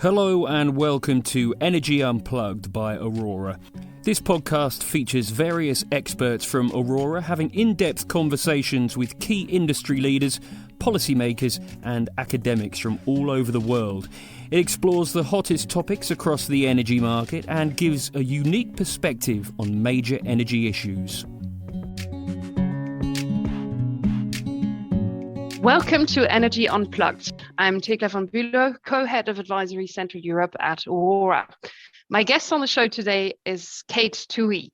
Hello and welcome to Energy Unplugged by Aurora. This podcast features various experts from Aurora having in-depth conversations with key industry leaders, policymakers and academics from all over the world. It explores the hottest topics across the energy market and gives a unique perspective on major energy issues. Welcome to Energy Unplugged. I'm Thekla von Bülow, co-head of Advisory Central Europe at Aurora. My guest on the show today is Kate Tuohy.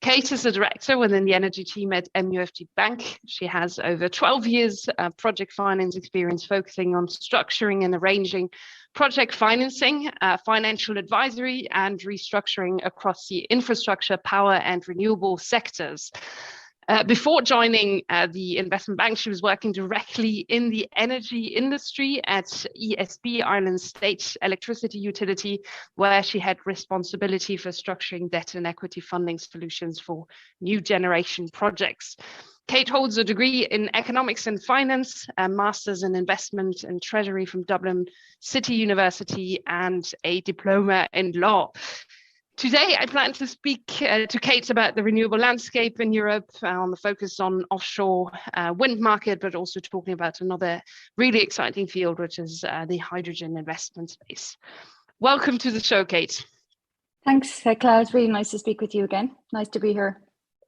Kate is a director within the energy team at MUFG Bank. She has over 12 years project finance experience focusing on structuring and arranging project financing, financial advisory and restructuring across the infrastructure, power and renewable sectors. Before joining the investment bank, she was working directly in the energy industry at ESB, Ireland's state electricity utility, where she had responsibility for structuring debt and equity funding solutions for new generation projects. Kate holds a degree in economics and finance, a master's in investment and treasury from Dublin City University, and a diploma in law. Today, I plan to speak to Kate about the renewable landscape in Europe, on the focus on offshore wind market, but also talking about another really exciting field, which is the hydrogen investment space. Welcome to the show, Kate. Thanks, Thekla. It's really nice to speak with you again. Nice to be here.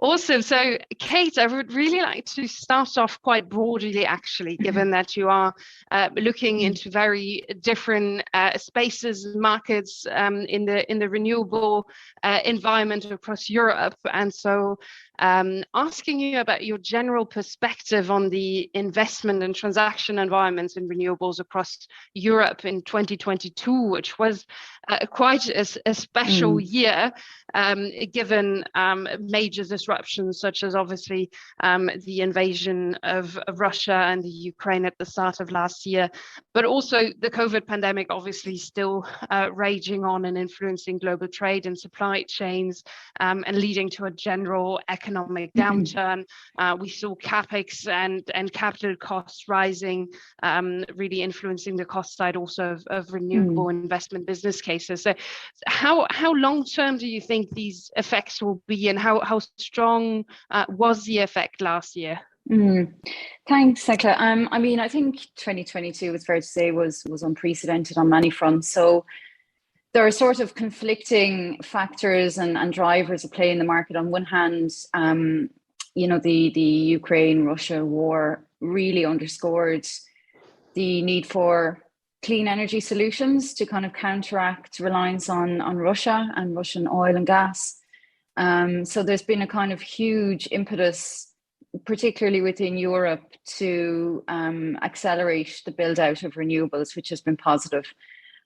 Awesome. So, Kate, I would really like to start off quite broadly, actually, given that you are looking into very different spaces and markets in the renewable environment across Europe. And so asking you about your general perspective on the investment and transaction environments in renewables across Europe in 2022, which was quite a special year, given major disruptions such as obviously the invasion of Russia and the Ukraine at the start of last year, but also the COVID pandemic obviously still raging on and influencing global trade and supply chains and leading to a general economic downturn. We saw capex and capital costs rising, really influencing the cost side also of renewable investment business cases. So how long-term do you think these effects will be, and how strong was the effect last year? Thanks, Thekla. I think 2022, it's fair to say, was unprecedented on many fronts. So there are sort of conflicting factors and drivers at play in the market. On one hand, the Ukraine-Russia war really underscored the need for clean energy solutions to kind of counteract reliance on Russia and Russian oil and gas. So there's been a kind of huge impetus, particularly within Europe, to accelerate the build out of renewables, which has been positive.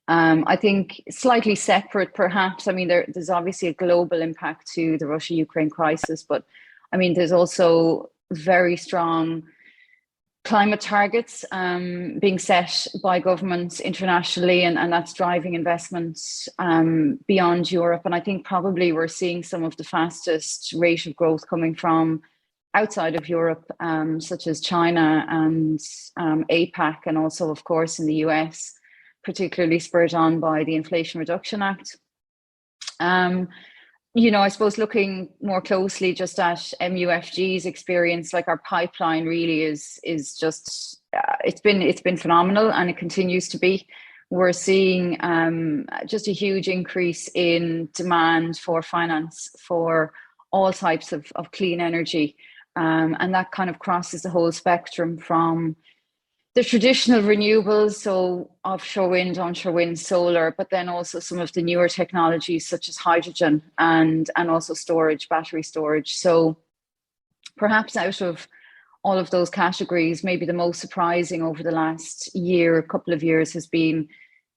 I think slightly separate, perhaps. I mean, there's obviously a global impact to the Russia-Ukraine crisis, but I mean, there's also very strong climate targets being set by governments internationally, and that's driving investments beyond Europe. And I think probably we're seeing some of the fastest rate of growth coming from outside of Europe, such as China and APAC, and also, of course, in the US, particularly spurred on by the Inflation Reduction Act. I suppose looking more closely just at MUFG's experience, like our pipeline really is just it's been phenomenal, and it continues to be. We're seeing just a huge increase in demand for finance for all types of clean energy, and that kind of crosses the whole spectrum from the traditional renewables, so offshore wind, onshore wind, solar, but then also some of the newer technologies such as hydrogen and also storage, battery storage. So perhaps out of all of those categories, maybe the most surprising over the last couple of years has been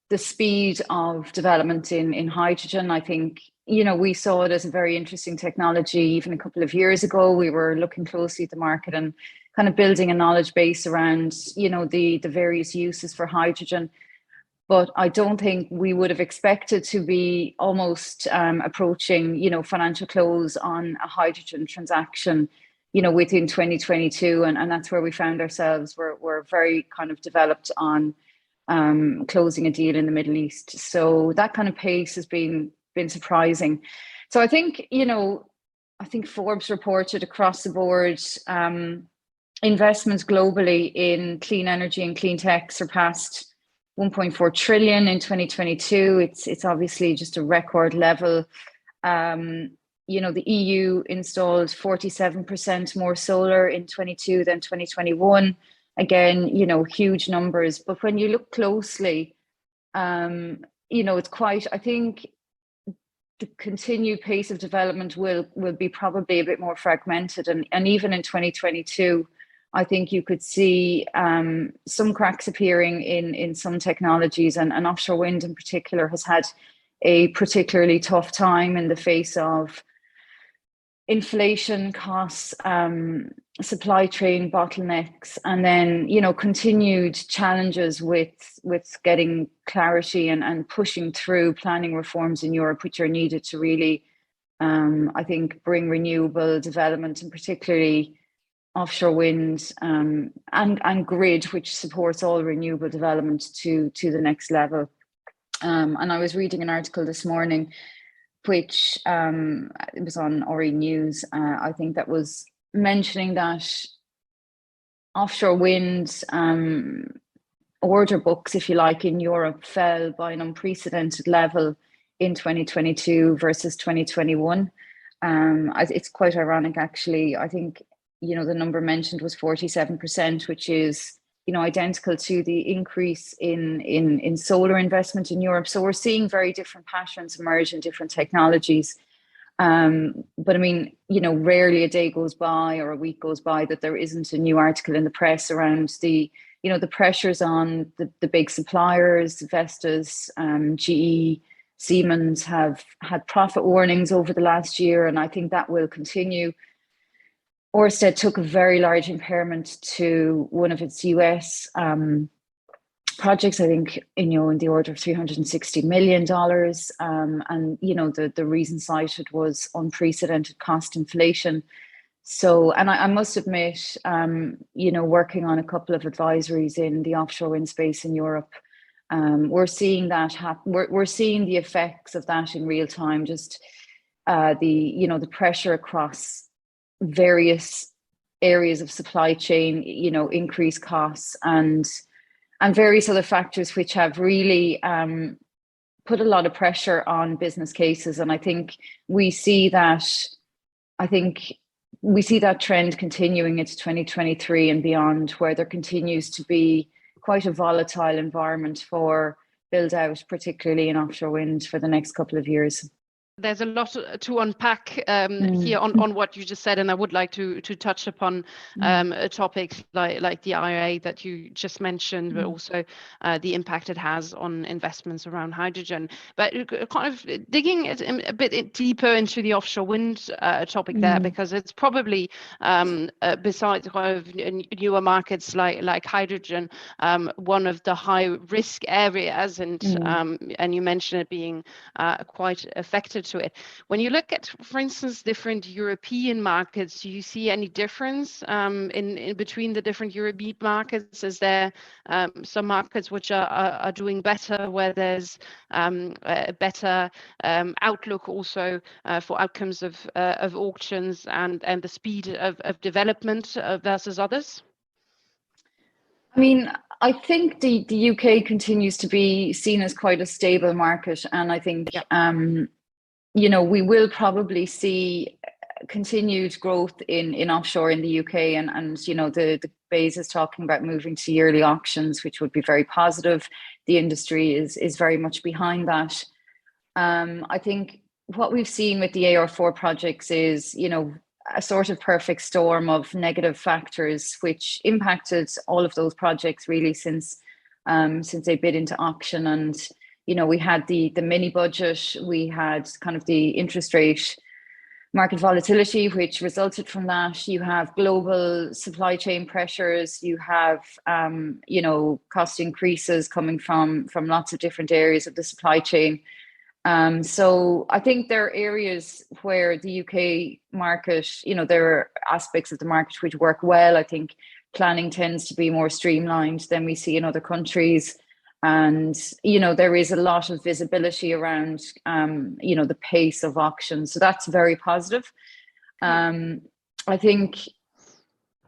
the speed of development in hydrogen. I think, we saw it as a very interesting technology even a couple of years ago. We were looking closely at the market and kind of building a knowledge base around, the various uses for hydrogen. But I don't think we would have expected to be almost approaching, financial close on a hydrogen transaction, within 2022. And that's where we found ourselves. We're very kind of developed on closing a deal in the Middle East. So that kind of pace has been surprising. So I think, I think Forbes reported across the board, investments globally in clean energy and clean tech surpassed 1.4 trillion in 2022. It's obviously just a record level. The EU installed 47% more solar in 22 than 2021. Again, huge numbers. But when you look closely, it's quite, I think the continued pace of development will be probably a bit more fragmented. And even in 2022, I think you could see some cracks appearing in some technologies, and offshore wind in particular has had a particularly tough time in the face of inflation costs, supply chain bottlenecks, and then continued challenges with getting clarity and pushing through planning reforms in Europe, which are needed to really, I think, bring renewable development, and particularly offshore wind and grid, which supports all renewable development, to the next level. And I was reading an article this morning, which it was on RE News, I think, that was mentioning that offshore wind order books, if you like, in Europe fell by an unprecedented level in 2022 versus 2021. It's quite ironic, actually. I think, the number mentioned was 47%, which is, identical to the increase in solar investment in Europe. So we're seeing very different patterns emerge in different technologies. But I mean, rarely a day goes by or a week goes by that there isn't a new article in the press around the pressures on the big suppliers. Vestas, GE, Siemens have had profit warnings over the last year, and I think that will continue. Ørsted took a very large impairment to one of its US projects, I think, in the order of $360 million. And, the reason cited was unprecedented cost inflation. So, and I must admit, working on a couple of advisories in the offshore wind space in Europe, we're seeing that we're seeing the effects of that in real time, just the pressure across various areas of supply chain, increased costs and various other factors which have really put a lot of pressure on business cases. And I think we see that trend continuing into 2023 and beyond, where there continues to be quite a volatile environment for build out, particularly in offshore wind, for the next couple of years. There's a lot to unpack here on what you just said, and I would like to touch upon topics like the IRA that you just mentioned, but also the impact it has on investments around hydrogen. But kind of digging a bit deeper into the offshore wind topic there, because it's probably besides kind of newer markets like hydrogen, one of the high risk areas, and you mentioned it being quite affected to it. When you look at, for instance, different European markets, do you see any difference in between the different European markets? Is there some markets which are doing better, where there's a better outlook also for outcomes of auctions and the speed of development versus others? I mean, I think the UK continues to be seen as quite a stable market, and I think we will probably see continued growth in offshore in the UK, and the BEIS is talking about moving to yearly auctions, which would be very positive. The industry is very much behind that. I think what we've seen with the AR4 projects is a sort of perfect storm of negative factors which impacted all of those projects really since they bid into auction. And we had the mini budget, we had kind of the interest rate market volatility, which resulted from that. You have global supply chain pressures, you have cost increases coming from lots of different areas of the supply chain. So I think there are areas where the UK market, there are aspects of the market which work well. I think planning tends to be more streamlined than we see in other countries. And, you know, there is a lot of visibility around, you know, the pace of auctions. So that's very positive. I think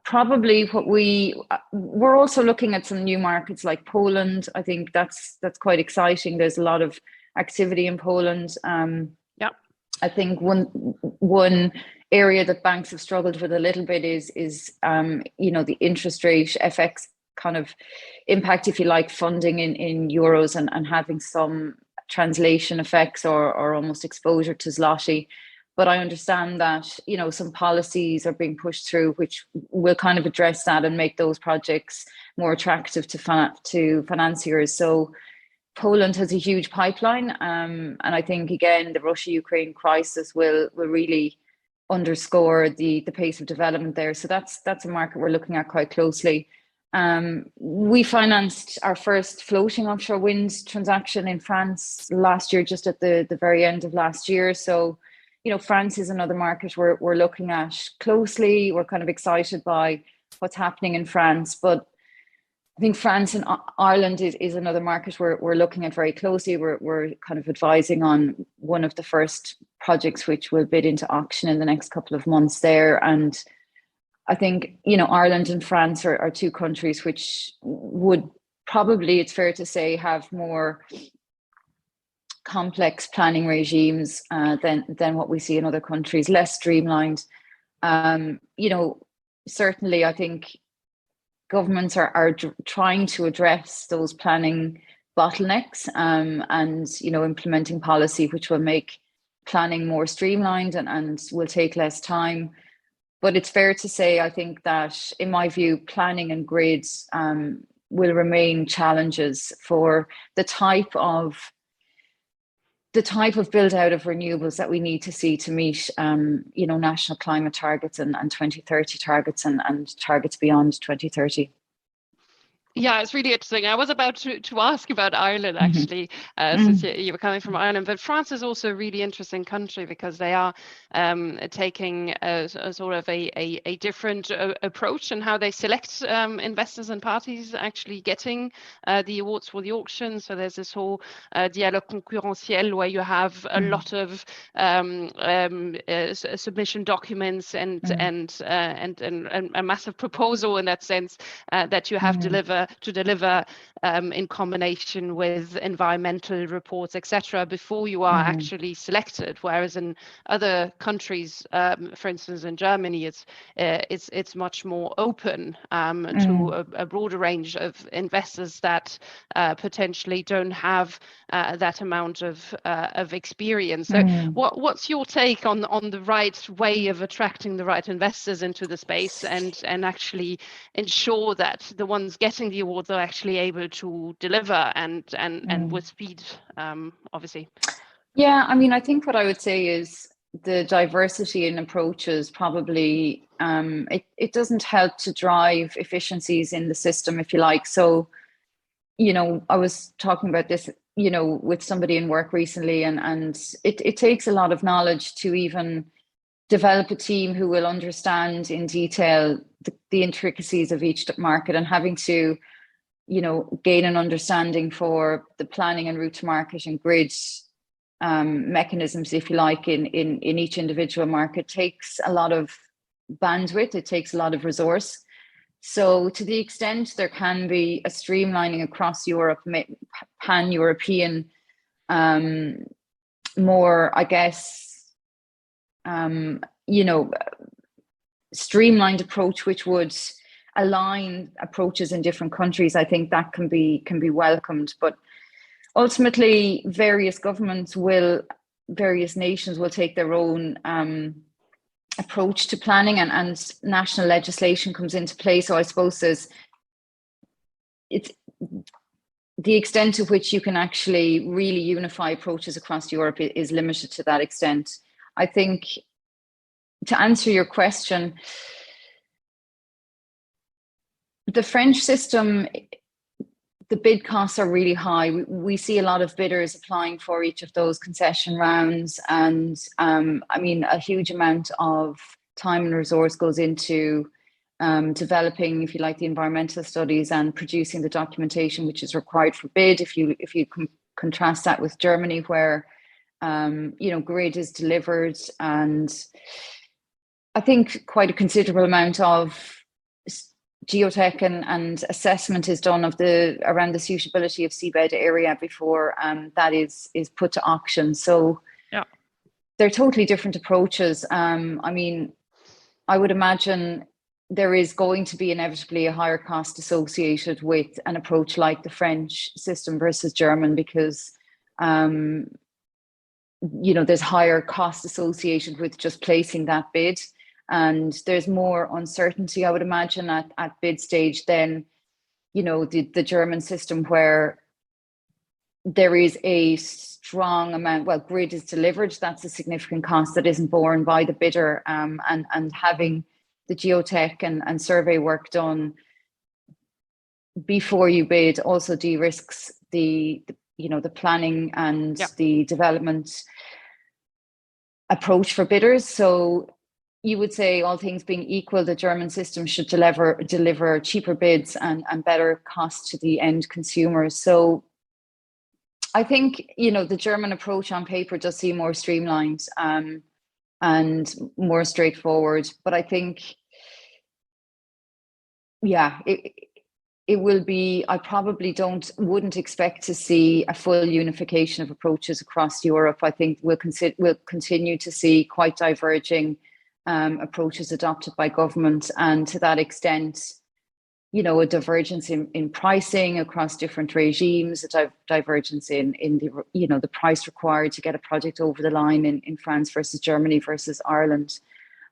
probably what we're also looking at some new markets like Poland. I think that's quite exciting. There's a lot of activity in Poland. I think one area that banks have struggled with a little bit is you know, the interest rate FX kind of impact, if you like, funding in euros and having some translation effects or almost exposure to zloty. But I understand that, you know, some policies are being pushed through which will kind of address that and make those projects more attractive to financiers. So Poland has a huge pipeline, and I think again the Russia-Ukraine crisis will really underscore the pace of development there. So that's a market we're looking at quite closely. We financed our first floating offshore wind transaction in France last year, just at the very end of last year. So, you know, France is another market we're looking at closely. We're kind of excited by what's happening in France, but I think France and Ireland is another market we're looking at very closely. We're kind of advising on one of the first projects which will bid into auction in the next couple of months there. And I think, you know, Ireland and France are two countries which would probably, it's fair to say, have more complex planning regimes than what we see in other countries, less streamlined. You know, certainly I think governments are trying to address those planning bottlenecks and, you know, implementing policy which will make planning more streamlined and will take less time. But it's fair to say, I think that, in my view, planning and grids will remain challenges for the type of build out of renewables that we need to see to meet, you know, national climate targets and 2030 targets and targets beyond 2030. Yeah, it's really interesting. I was about to ask about Ireland, actually, since you were coming from Ireland. But France is also a really interesting country because they are taking a sort of a different approach in how they select investors and parties actually getting the awards for the auction. So there's this whole dialogue concurrentiel where you have a lot of submission documents and a massive proposal in that sense that you have to deliver in combination with environmental reports, etc., before you are actually selected. Whereas in other countries, for instance, in Germany, it's much more open to a broader range of investors that potentially don't have that amount of experience. So, what's your take on the right way of attracting the right investors into the space and actually ensure that the ones getting the awards are actually able to deliver and with speed, obviously? Yeah, I mean, I think what I would say is the diversity in approaches probably it doesn't help to drive efficiencies in the system, if you like. So, you know, I was talking about this, you know, with somebody in work recently, and it takes a lot of knowledge to even develop a team who will understand in detail the intricacies of each market, and having to, you know, gain an understanding for the planning and route to market and grid mechanisms, if you like, in each individual market takes a lot of bandwidth. It takes a lot of resource. So to the extent there can be a streamlining across Europe, pan-European, more, I guess, you know, streamlined approach which would align approaches in different countries, I think that can be welcomed. But ultimately, various nations will take their own approach to planning, and national legislation comes into play. So I suppose it's the extent to which you can actually really unify approaches across Europe is limited to that extent. I think, to answer your question, the French system, the bid costs are really high. We see a lot of bidders applying for each of those concession rounds. And I mean, a huge amount of time and resource goes into developing, if you like, the environmental studies and producing the documentation which is required for bid. If you contrast that with Germany, where grid is delivered, and I think quite a considerable amount of geotech and assessment is done around the suitability of seabed area before that is put to auction. So yeah, they're totally different approaches. I would imagine there is going to be inevitably a higher cost associated with an approach like the French system versus German, because there's higher cost associated with just placing that bid, and there's more uncertainty, I would imagine, at bid stage than the German system, where there is a strong amount. Well, grid is delivered, that's a significant cost that isn't borne by the bidder, and having the geotech and survey work done before you bid also de-risks the planning and the development approach for bidders. So you would say, all things being equal, the German system should deliver cheaper bids and better cost to the end consumers. So I think the German approach on paper does seem more streamlined and more straightforward, but I think it will be. I probably wouldn't expect to see a full unification of approaches across Europe. I think we'll continue to see quite diverging approaches adopted by government, and to that extent, a divergence in pricing across different regimes, a divergence in the price required to get a project over the line in France versus Germany versus Ireland.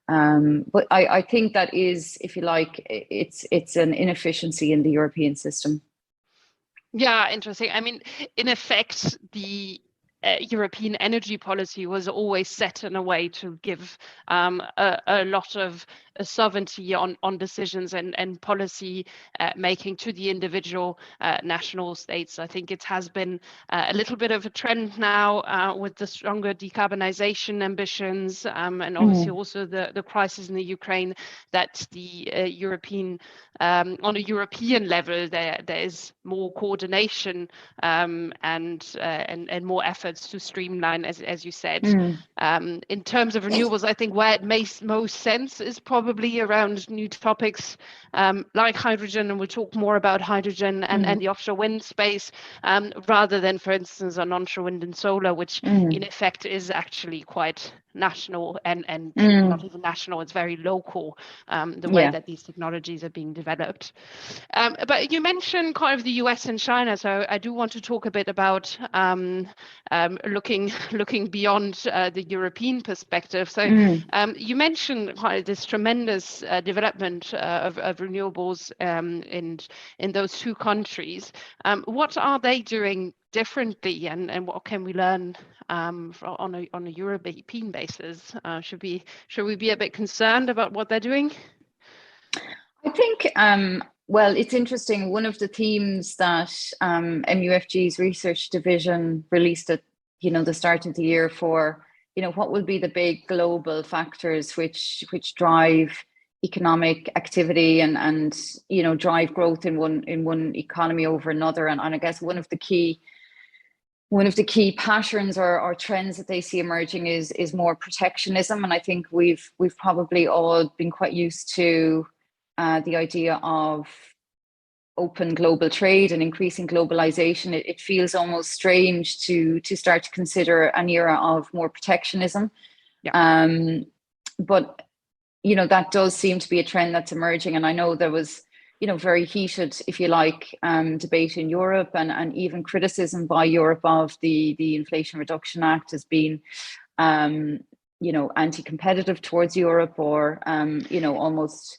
But I think that is, if you like, it's an inefficiency in the European system. Yeah, interesting. I mean, in effect, the European energy policy was always set in a way to give a lot of sovereignty on decisions and policy making to the individual national states. I think it has been a little bit of a trend now with the stronger decarbonization ambitions, and obviously also the crisis in the Ukraine, that the European on a European level there is more coordination and more efforts to streamline, as you said. In terms of renewables, I think where it makes most sense is probably around new topics like hydrogen, and we'll talk more about hydrogen and the offshore wind space, rather than, for instance, on onshore wind and solar, which in effect is actually quite national and not even national, it's very local, the way that these technologies are being developed. But you mentioned kind of the US and China, so I do want to talk a bit about looking beyond the European perspective. So you mentioned quite this tremendous development of renewables in those two countries. What are they doing differently, and what can we learn on a European basis? Should we be a bit concerned about what they're doing? I think well, it's interesting. One of the themes that MUFG's research division released at the start of the year for what will be the big global factors which drive economic activity and drive growth in one economy over another, and I guess one of the key patterns or trends that they see emerging is more protectionism. And I think we've probably all been quite used to the idea of open global trade and increasing globalization. It feels almost strange to start to consider an era of more protectionism. But that does seem to be a trend that's emerging. And I know there was very heated, if you like, debate in Europe and even criticism by Europe of the Inflation Reduction Act as being anti-competitive towards Europe, or almost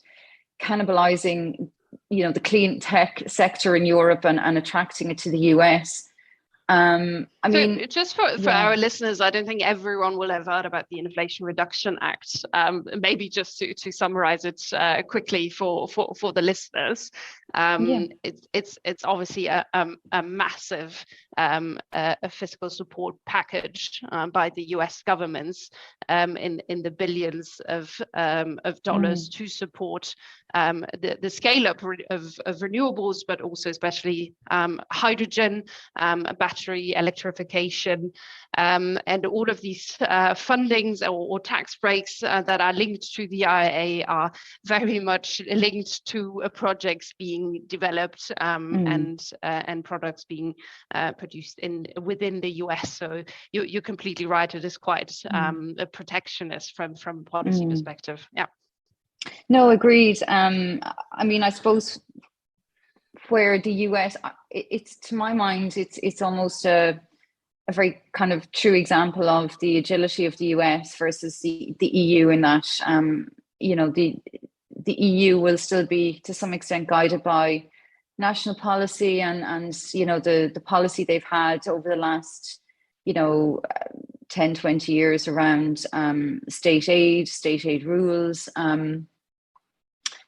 cannibalizing the clean tech sector in Europe and attracting it to the US. Just for our listeners, I don't think everyone will have heard about the Inflation Reduction Act. Maybe just to summarize it quickly for the listeners. It's obviously a massive fiscal support package by the US governments in the billions of dollars to support the scale up of renewables, but also especially hydrogen, battery electrification, and all of these fundings or tax breaks that are linked to the IRA are very much linked to projects being developed and products being produced within the US. So you're completely right. It is quite a protectionist from policy perspective. Yeah. No, agreed. I mean, I suppose where the US, it's to my mind, it's almost a very kind of true example of the agility of the US versus the EU in that, the EU will still be to some extent guided by national policy and the policy they've had over the last, 10, 20 years around state aid rules.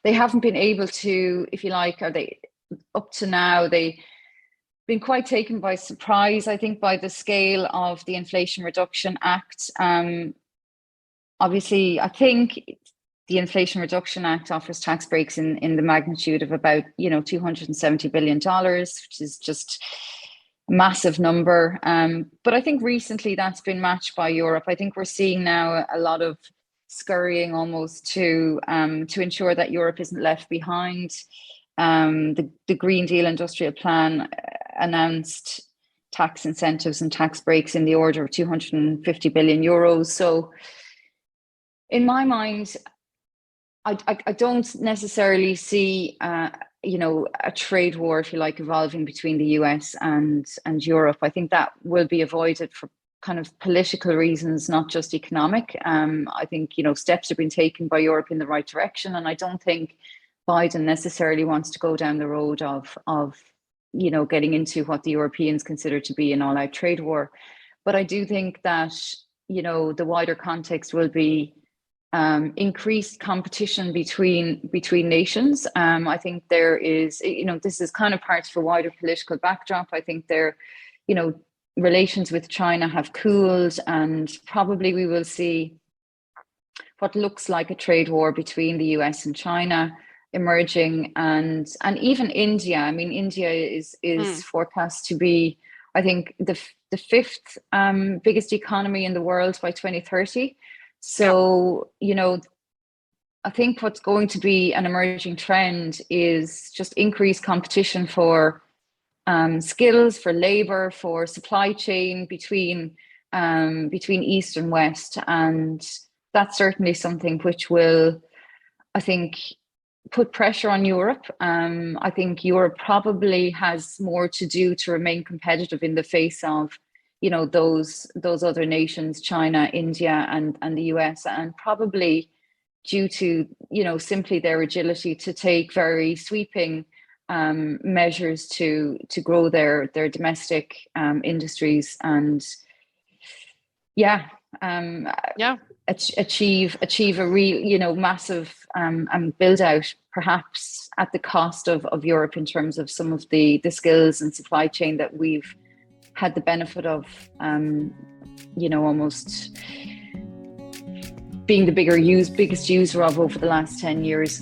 They haven't been able to, if you like, up to now, they've been quite taken by surprise, I think, by the scale of the Inflation Reduction Act. Obviously, I think the Inflation Reduction Act offers tax breaks in the magnitude of about, $270 billion, which is just a massive number. But I think recently that's been matched by Europe. I think we're seeing now a lot of scurrying almost to ensure that Europe isn't left behind. The Green Deal Industrial Plan announced tax incentives and tax breaks in the order of 250 billion euros. So in my mind, I don't necessarily see a trade war, if you like, evolving between the US and Europe. I think that will be avoided for kind of political reasons, not just economic. I think, steps have been taken by Europe in the right direction. And I don't think Biden necessarily wants to go down the road of getting into what the Europeans consider to be an all-out trade war. But I do think that, the wider context will be increased competition between nations. I think there is, this is kind of part of a wider political backdrop. I think relations with China have cooled, and probably we will see what looks like a trade war between the US and China emerging, and even India. I mean, India is forecast to be, I think, the fifth biggest economy in the world by 2030. So, I think what's going to be an emerging trend is just increased competition for skills, for labor, for supply chain between East and West. And that's certainly something which will, I think, put pressure on Europe. I think Europe probably has more to do to remain competitive in the face of, those other nations, China, India, and the US, and probably due to, simply their agility to take very sweeping measures to grow their domestic industries and achieve a real massive build out, perhaps at the cost of Europe in terms of some of the skills and supply chain that we've had the benefit of almost being the biggest user of over the last 10 years.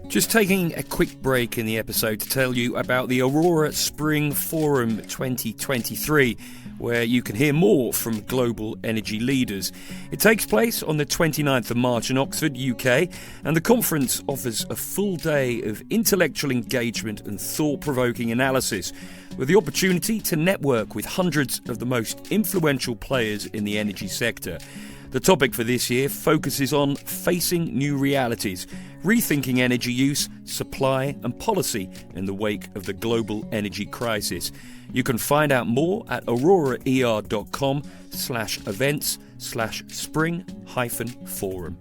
Just taking a quick break in the episode to tell you about the Aurora Spring Forum 2023, where you can hear more from global energy leaders. It takes place on the 29th of March in Oxford, UK, and the conference offers a full day of intellectual engagement and thought-provoking analysis, with the opportunity to network with hundreds of the most influential players in the energy sector. The topic for this year focuses on facing new realities, rethinking energy use, supply and policy in the wake of the global energy crisis. You can find out more at auroraer.com/events/spring-forum.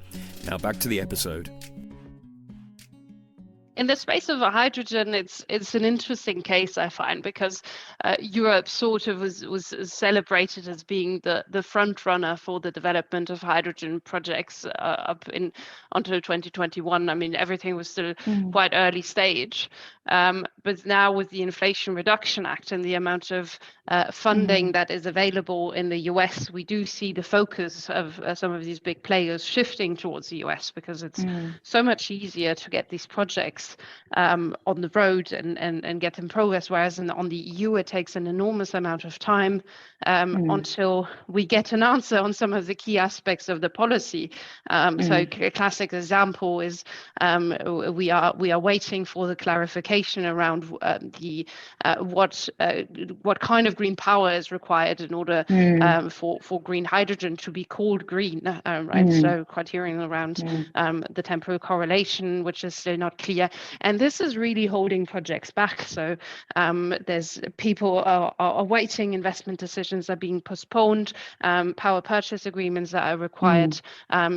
Now back to the episode. in the space of hydrogen, it's an interesting case, I find, because Europe sort of was celebrated as being the front runner for the development of hydrogen projects up in until 2021. I mean, everything was still quite early stage, but now with the Inflation Reduction Act and the amount of funding that is available in the US, we do see the focus of some of these big players shifting towards the US, because it's so much easier to get these projects on the road and get them progress, whereas on the EU it takes an enormous amount of time until we get an answer on some of the key aspects of the policy. So a classic example is we are waiting for the clarification around what kind of green power is required in order for green hydrogen to be called green, right? So criterion around the temporal correlation, which is still not clear, and this is really holding projects back. So there's people are waiting, investment decisions are being postponed, power purchase agreements that are required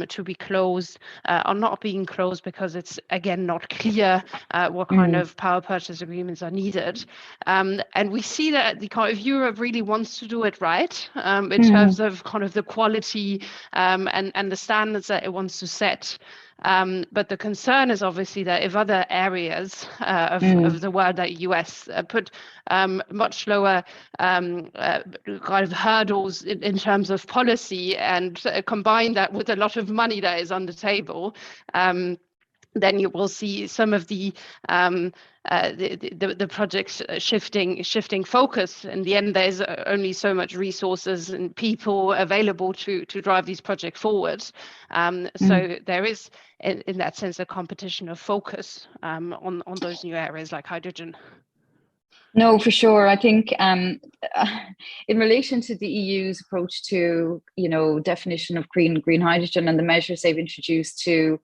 to be closed are not being closed because it's again not clear what kind of power purchase agreements are needed, and we see that the kind of Europe really wants to do it right in terms of kind of the quality and the standards that it wants to set. But the concern is obviously that if other areas of the world, like US, put much lower kind of hurdles in terms of policy and combine that with a lot of money that is on the table, then you will see some of the projects shifting focus. In the end, there's only so much resources and people available to drive these projects forward. So there is, in that sense, a competition of focus on those new areas like hydrogen. No, for sure. I think in relation to the EU's approach to, definition of green hydrogen and the measures they've introduced to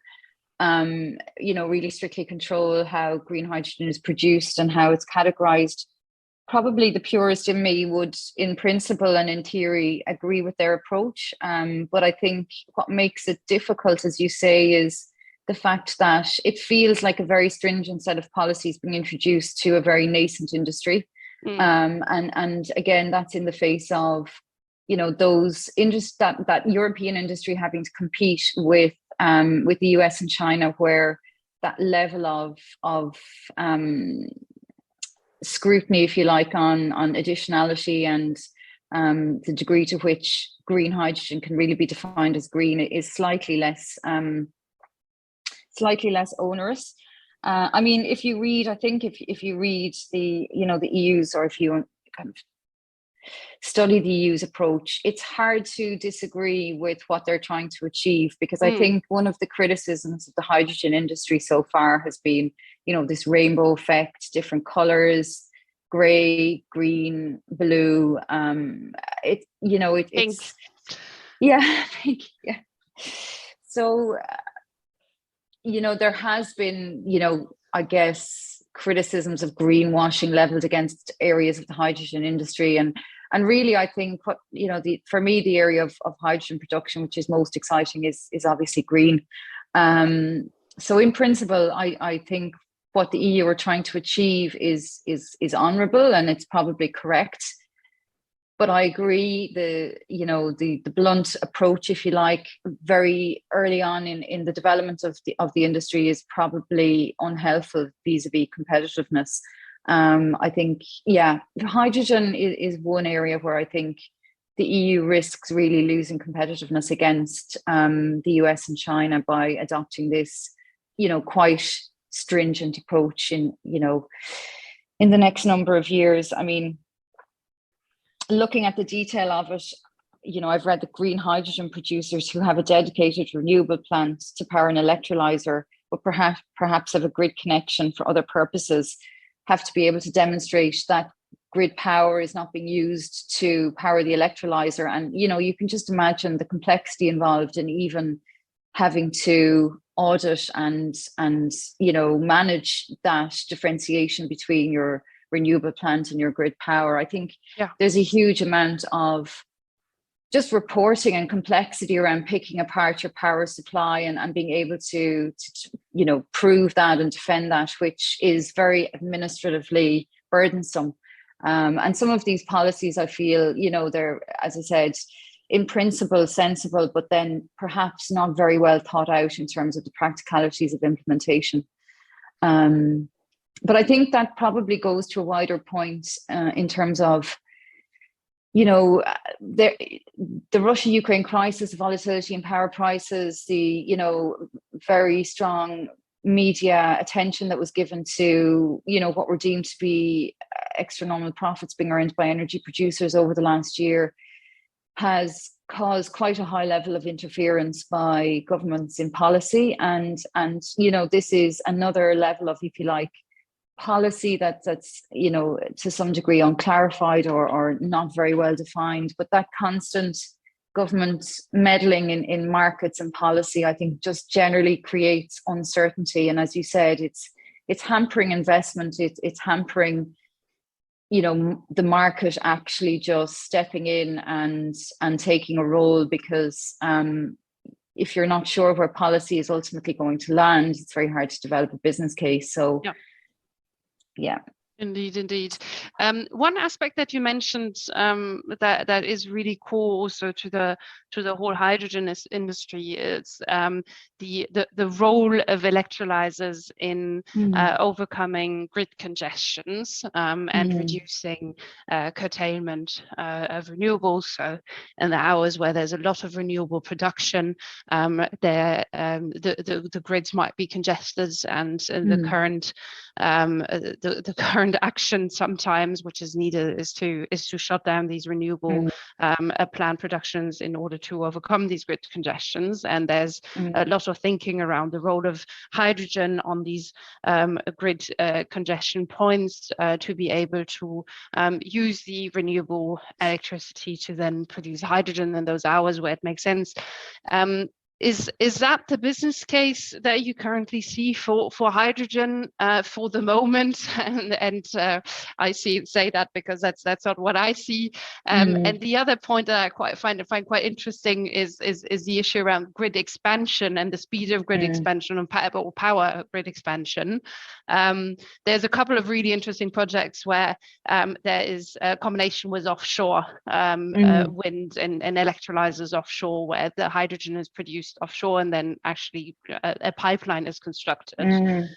really strictly control how green hydrogen is produced and how it's categorized. Probably the purist in me would, in principle and in theory, agree with their approach. But I think what makes it difficult, as you say, is the fact that it feels like a very stringent set of policies being introduced to a very nascent industry. And again, that's in the face of, those that European industry having to compete with the US and China, where that level of scrutiny, if you like, on additionality and the degree to which green hydrogen can really be defined as green is slightly less onerous. I mean, if you read the the EU's, or if you kind of study the EU's approach, it's hard to disagree with what they're trying to achieve, because I think one of the criticisms of the hydrogen industry so far has been, this rainbow effect, different colors, gray, green, blue. It's pink, yeah. So, there has been, I guess, criticisms of greenwashing leveled against areas of the hydrogen industry, and really, I think what for me, the area of hydrogen production which is most exciting is obviously green. So in principle, I think what the EU are trying to achieve is honourable, and it's probably correct. But I agree, the blunt approach, if you like, very early on in the development of the industry is probably unhelpful vis-a-vis competitiveness. I think, hydrogen is one area where I think the EU risks really losing competitiveness against the US and China by adopting this, quite stringent approach in the next number of years. I mean, looking at the detail of it, I've read that green hydrogen producers who have a dedicated renewable plant to power an electrolyzer, but perhaps have a grid connection for other purposes, have to be able to demonstrate that grid power is not being used to power the electrolyzer. And, you can just imagine the complexity involved in even having to audit and manage that differentiation between your renewable plant and your grid power. I think there's a huge amount of just reporting and complexity around picking apart your power supply and being able to prove that and defend that, which is very administratively burdensome. And some of these policies, I feel, they're, as I said, in principle sensible, but then perhaps not very well thought out in terms of the practicalities of implementation. But I think that probably goes to a wider point in terms of, the Russia-Ukraine crisis, volatility in power prices, the, very strong media attention that was given to, what were deemed to be extra-normal profits being earned by energy producers over the last year, has caused quite a high level of interference by governments in policy. And this is another level of, if you like, policy that's to some degree unclarified or not very well defined. But that constant government meddling in markets and policy, I think, just generally creates uncertainty. And as you said, it's hampering investment. It's hampering the market actually just stepping in and taking a role, because if you're not sure where policy is ultimately going to land, it's very hard to develop a business case. So yeah. Indeed. One aspect that you mentioned that is really core also to the whole hydrogen industry is the role of electrolyzers in overcoming grid congestions and reducing curtailment of renewables. So in the hours where there's a lot of renewable production, the grids might be congested, and the current action sometimes which is needed is to shut down these renewable plant productions in order to overcome these grid congestions. And there's a lot of thinking around the role of hydrogen on these grid congestion points to be able to use the renewable electricity to then produce hydrogen in those hours where it makes sense. Is that the business case that you currently see for hydrogen for the moment? And I say that because that's not what I see. And the other point that I find quite interesting is the issue around grid expansion and the speed of grid expansion and power grid expansion. There's a couple of really interesting projects where there is a combination with offshore wind and electrolyzers offshore, where the hydrogen is produced offshore and then actually a pipeline is constructed.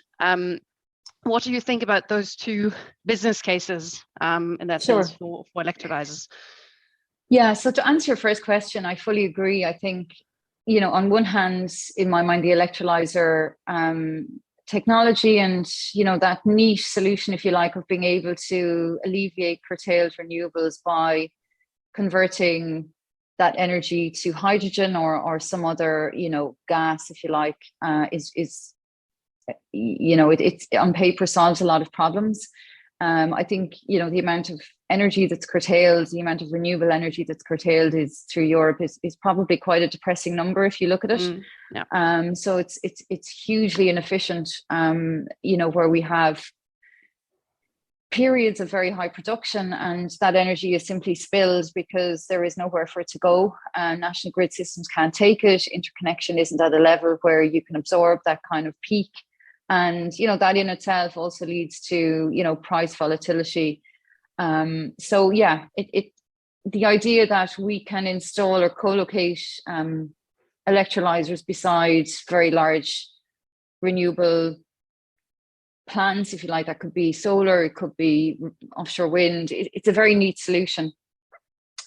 What do you think about those two business cases in that sense for electrolyzers? Yeah, so to answer your first question, I fully agree. I think, on one hand, in my mind, the electrolyzer technology and, that niche solution, if you like, of being able to alleviate curtailed renewables by converting that energy to hydrogen or some other, gas, if you like, is it on paper solves a lot of problems. I think, the amount of energy that's curtailed, the amount of renewable energy that's curtailed is through Europe is probably quite a depressing number if you look at it. So it's hugely inefficient, where we have periods of very high production and that energy is simply spilled because there is nowhere for it to go. National grid systems can't take it. Interconnection isn't at a level where you can absorb that kind of peak. And, that in itself also leads to, price volatility. So yeah, the idea that we can install or co-locate electrolyzers beside very large renewable plants, if you like, that could be solar, it could be offshore wind. It's a very neat solution.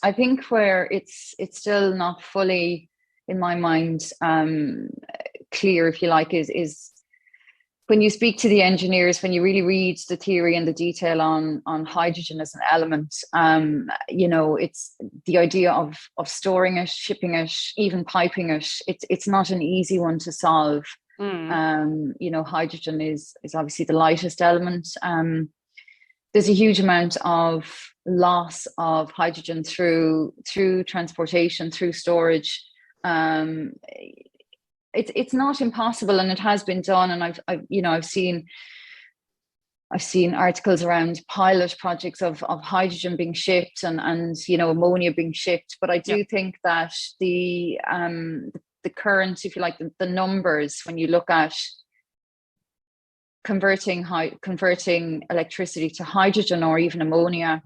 I think where it's still not fully, in my mind, clear, if you like, is when you speak to the engineers, when you really read the theory and the detail on hydrogen as an element. It's the idea of storing it, shipping it, even piping it. It's not an easy one to solve. Hydrogen is obviously the lightest element. There's a huge amount of loss of hydrogen through transportation, through storage. It's not impossible, and it has been done. And I've seen I've seen articles around pilot projects of hydrogen being shipped and ammonia being shipped. But I do think that the current, if you like, the numbers, when you look at converting electricity to hydrogen or even ammonia,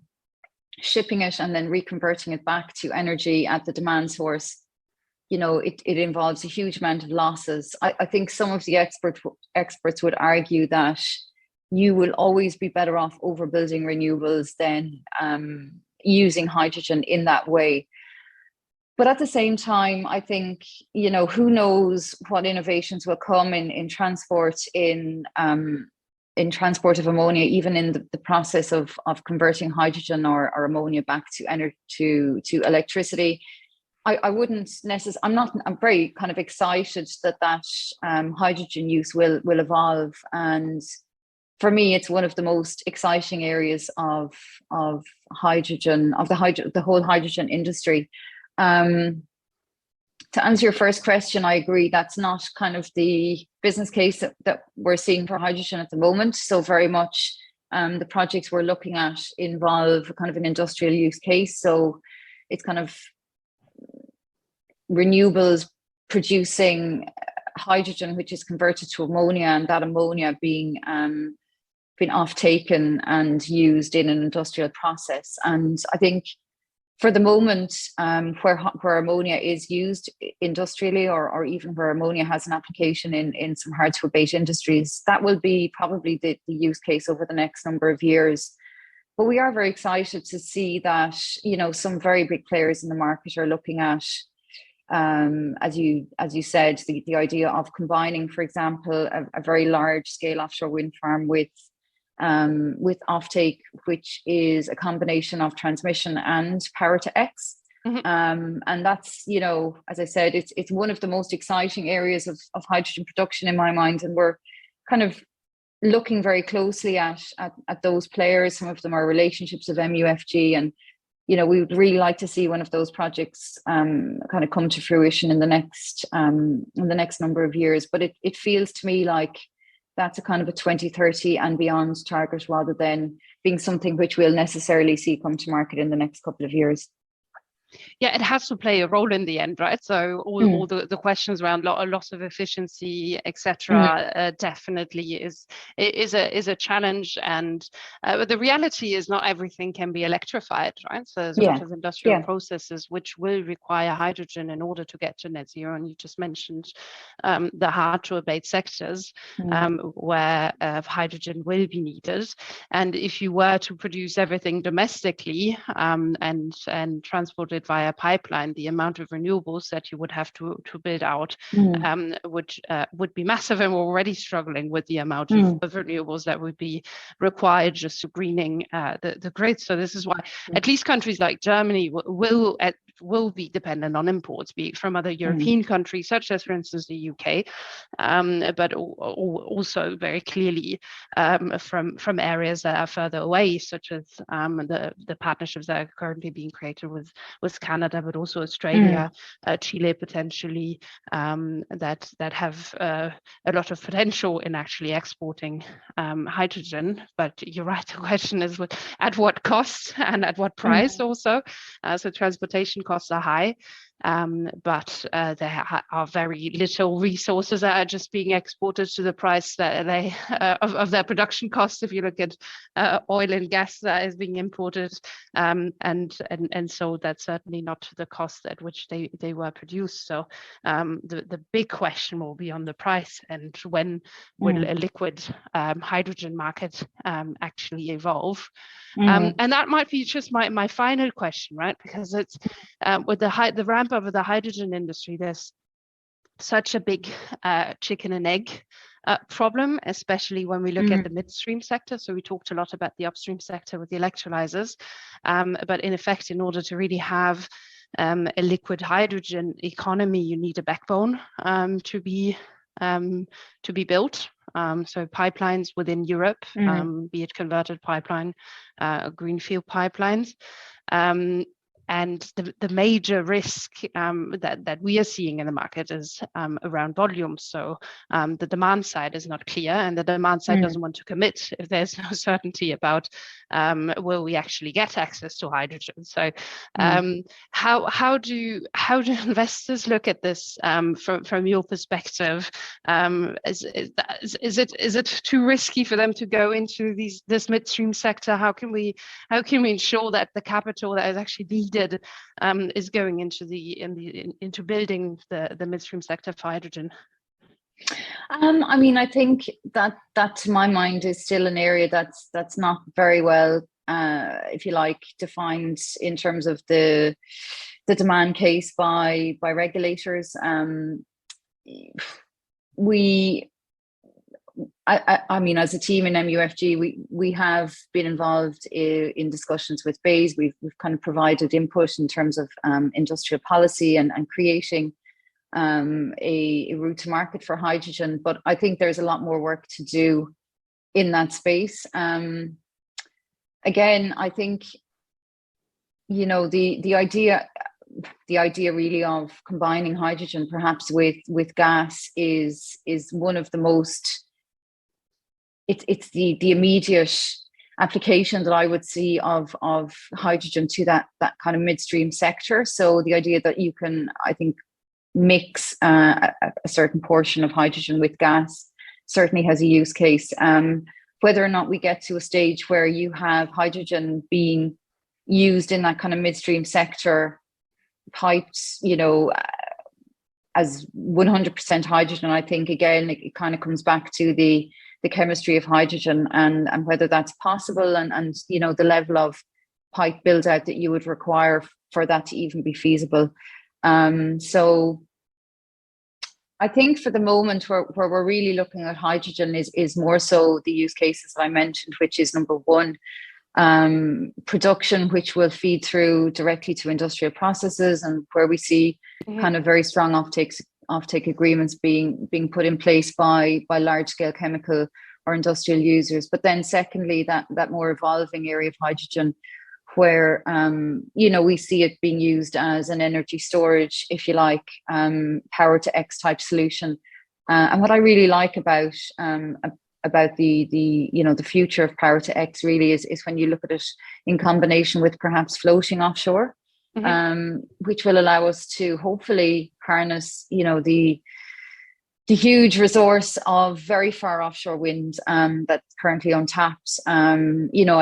shipping it and then reconverting it back to energy at the demand source, it involves a huge amount of losses. I think some of the experts would argue that you will always be better off overbuilding renewables than using hydrogen in that way. But at the same time, I think, who knows what innovations will come in transport, in transport of ammonia, even in the process of converting hydrogen or ammonia back to electricity. I wouldn't necessarily, I'm very kind of excited that hydrogen use will evolve. And for me, it's one of the most exciting areas of hydrogen, the whole hydrogen industry. To answer your first question, I agree that's not kind of the business case that we're seeing for hydrogen at the moment. So very much the projects we're looking at involve kind of an industrial use case. So it's kind of renewables producing hydrogen, which is converted to ammonia, and that ammonia being off-taken and used in an industrial process. And I think for the moment, where ammonia is used industrially, or even where ammonia has an application in some hard-to-abate industries, that will be probably the use case over the next number of years. But we are very excited to see that, some very big players in the market are looking at, as you said, the idea of combining, for example, a very large-scale offshore wind farm with offtake, which is a combination of transmission and power to X. Mm-hmm. And that's, as I said, it's one of the most exciting areas of hydrogen production in my mind. And we're kind of looking very closely at those players. Some of them are relationships of MUFG, and we would really like to see one of those projects kind of come to fruition in the next number of years. But it feels to me like that's a kind of a 2030 and beyond target, rather than being something which we'll necessarily see come to market in the next couple of years. Yeah, it has to play a role in the end, right? So all the questions around loss of efficiency, etc., definitely is a challenge. And but the reality is not everything can be electrified, right? So there's a lot of industrial processes which will require hydrogen in order to get to net zero. And you just mentioned the hard to abate sectors where hydrogen will be needed. And if you were to produce everything domestically and transport it via pipeline, the amount of renewables that you would have to build out would be massive, and we're already struggling with the amount of renewables that would be required just to greening the grid. So this is why at least countries like Germany will be dependent on imports, be it from other European countries, such as, for instance, the UK, but also very clearly from areas that are further away, such as the partnerships that are currently being created with Canada, but also Australia, Chile potentially, that have a lot of potential in actually exporting hydrogen. But you're right, the question is at what cost and at what price also. So transportation costs are high. But there are very little resources that are just being exported to the price that they of their production costs. If you look at oil and gas that is being imported, and so that's certainly not the cost at which they were produced. So the big question will be on the price, and when will a liquid hydrogen market actually evolve? And that might be just my final question, right? Because it's with the ramp up of the hydrogen industry, there's such a big chicken and egg problem, especially when we look at the midstream sector. So we talked a lot about the upstream sector with the electrolyzers, but in effect, in order to really have a liquid hydrogen economy, you need a backbone to be built. So pipelines within Europe, be it converted pipeline, greenfield pipelines. And the major risk that we are seeing in the market is around volume. So the demand side is not clear, and the demand side doesn't want to commit if there's no certainty about will we actually get access to hydrogen. So how do investors look at this from your perspective? Is it too risky for them to go into this midstream sector? How can we ensure that the capital that is actually needed is going into building the midstream sector for hydrogen? I mean, I think that to my mind is still an area that's not very well, if you like, defined in terms of the demand case by regulators. I mean, as a team in MUFG, we have been involved in discussions with BEIS. We've kind of provided input in terms of industrial policy and creating a route to market for hydrogen. But I think there's a lot more work to do in that space. Again, I think, you know, the idea really of combining hydrogen perhaps with gas is one of the most, it's the immediate application that I would see of hydrogen to that kind of midstream sector. So the idea that you can, I think, mix a certain portion of hydrogen with gas certainly has a use case. Whether or not we get to a stage where you have hydrogen being used in that kind of midstream sector, piped, you know, as 100% hydrogen, I think again it kind of comes back to the chemistry of hydrogen and whether that's possible and you know the level of pipe build out that you would require for that to even be feasible. So I think for the moment where we're really looking at hydrogen is more so the use cases that I mentioned, which is number one, production, which will feed through directly to industrial processes, and where we see kind of very strong offtake agreements being put in place by large scale chemical or industrial users. But then secondly, that more evolving area of hydrogen where you know, we see it being used as an energy storage, if you like, power to X type solution. And what I really like about the you know, the future of power to X really is when you look at it in combination with perhaps floating offshore, which will allow us to hopefully harness, you know, the huge resource of very far offshore wind that's currently untapped. You know,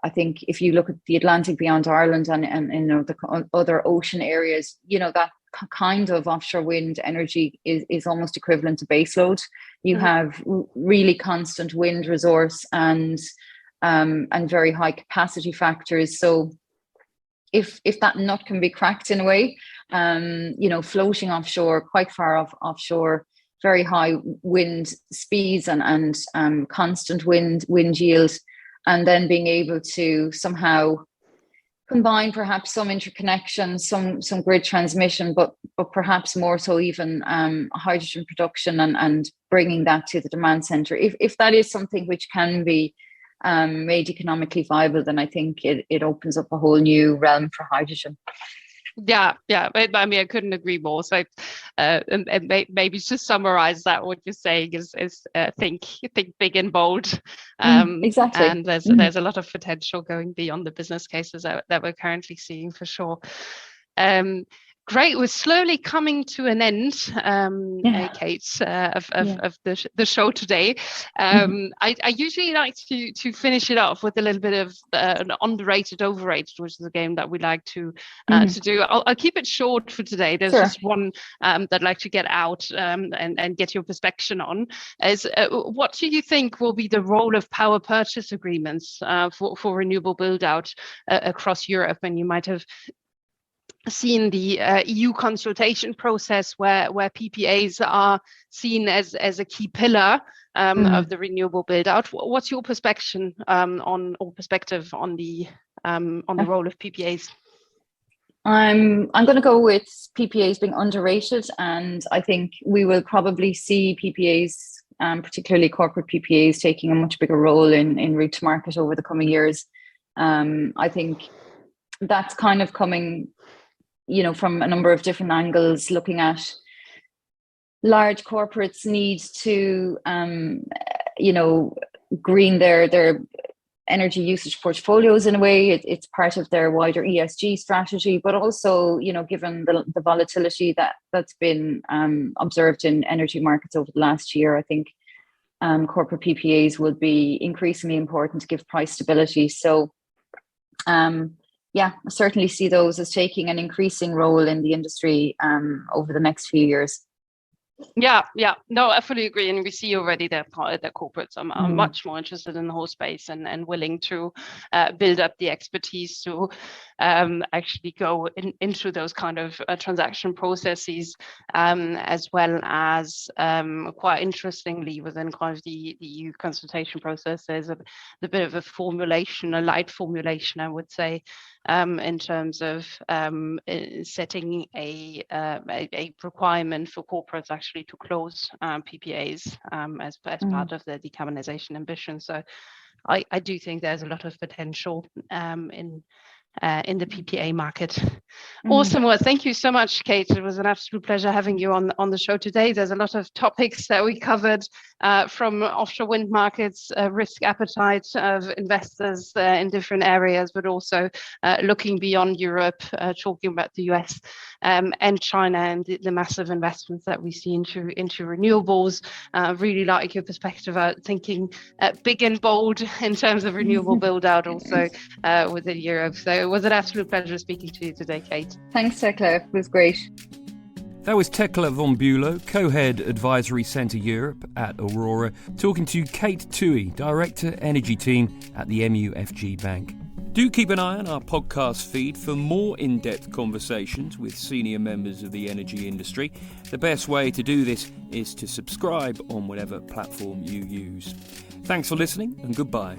I think if you look at the Atlantic beyond Ireland and you know the other ocean areas, you know, that kind of offshore wind energy is almost equivalent to baseload. You have really constant wind resource and very high capacity factors. So if that nut can be cracked in a way, you know, floating offshore, quite far offshore, very high wind speeds and constant wind yield, and then being able to somehow combine perhaps some interconnection, some grid transmission, but perhaps more so even hydrogen production and bringing that to the demand center. If that is something which can be made economically viable, then I think it opens up a whole new realm for hydrogen. Yeah. I mean, I couldn't agree more. So, and maybe just summarize that. What you're saying is think big and bold. Exactly. And there's a lot of potential going beyond the business cases that we're currently seeing for sure. Great. We're slowly coming to an end, Kate, of the show today. I usually like to finish it off with a little bit of an underrated, overrated, which is a game that we like to do. I'll keep it short for today. There's just one that I'd like to get out and get your perspective on. Is what do you think will be the role of power purchase agreements for renewable build out across Europe? And you might have seen the EU consultation process where PPAs are seen as a key pillar of the renewable build out. What's your perspective on the role of PPAs? I'm going to go with PPAs being underrated, and I think we will probably see PPAs, particularly corporate PPAs, taking a much bigger role in route to market over the coming years. I think that's kind of coming, from a number of different angles, looking at large corporates need to, green their energy usage portfolios in a way. It's part of their wider ESG strategy, but also, given the volatility that's been observed in energy markets over the last year, I think corporate PPAs will be increasingly important to give price stability. So, I certainly see those as taking an increasing role in the industry over the next few years. Yeah. No, I fully agree. And we see already that corporates are much more interested in the whole space and willing to build up the expertise to actually go into those kind of transaction processes, as well as quite interestingly within kind of the EU consultation process, there's a bit of a light formulation, I would say, in terms of setting a requirement for corporates actually to close PPAs as part of their decarbonization ambition. So I do think there's a lot of potential in the PPA market. Awesome. Well, thank you so much, Kate. It was an absolute pleasure having you on the show today. There's a lot of topics that we covered, from offshore wind markets, risk appetite of investors in different areas, but also looking beyond Europe, talking about the US and China and the massive investments that we see into renewables. Really like your perspective about thinking big and bold in terms of renewable build out also within Europe. So it was an absolute pleasure speaking to you today, Kate. Thanks, Thekla. It was great. That was Thekla von Bülow, Co-Head Advisory Centre Europe at Aurora, talking to Kate Tuohy, Director Energy Team at the MUFG Bank. Do keep an eye on our podcast feed for more in-depth conversations with senior members of the energy industry. The best way to do this is to subscribe on whatever platform you use. Thanks for listening and goodbye.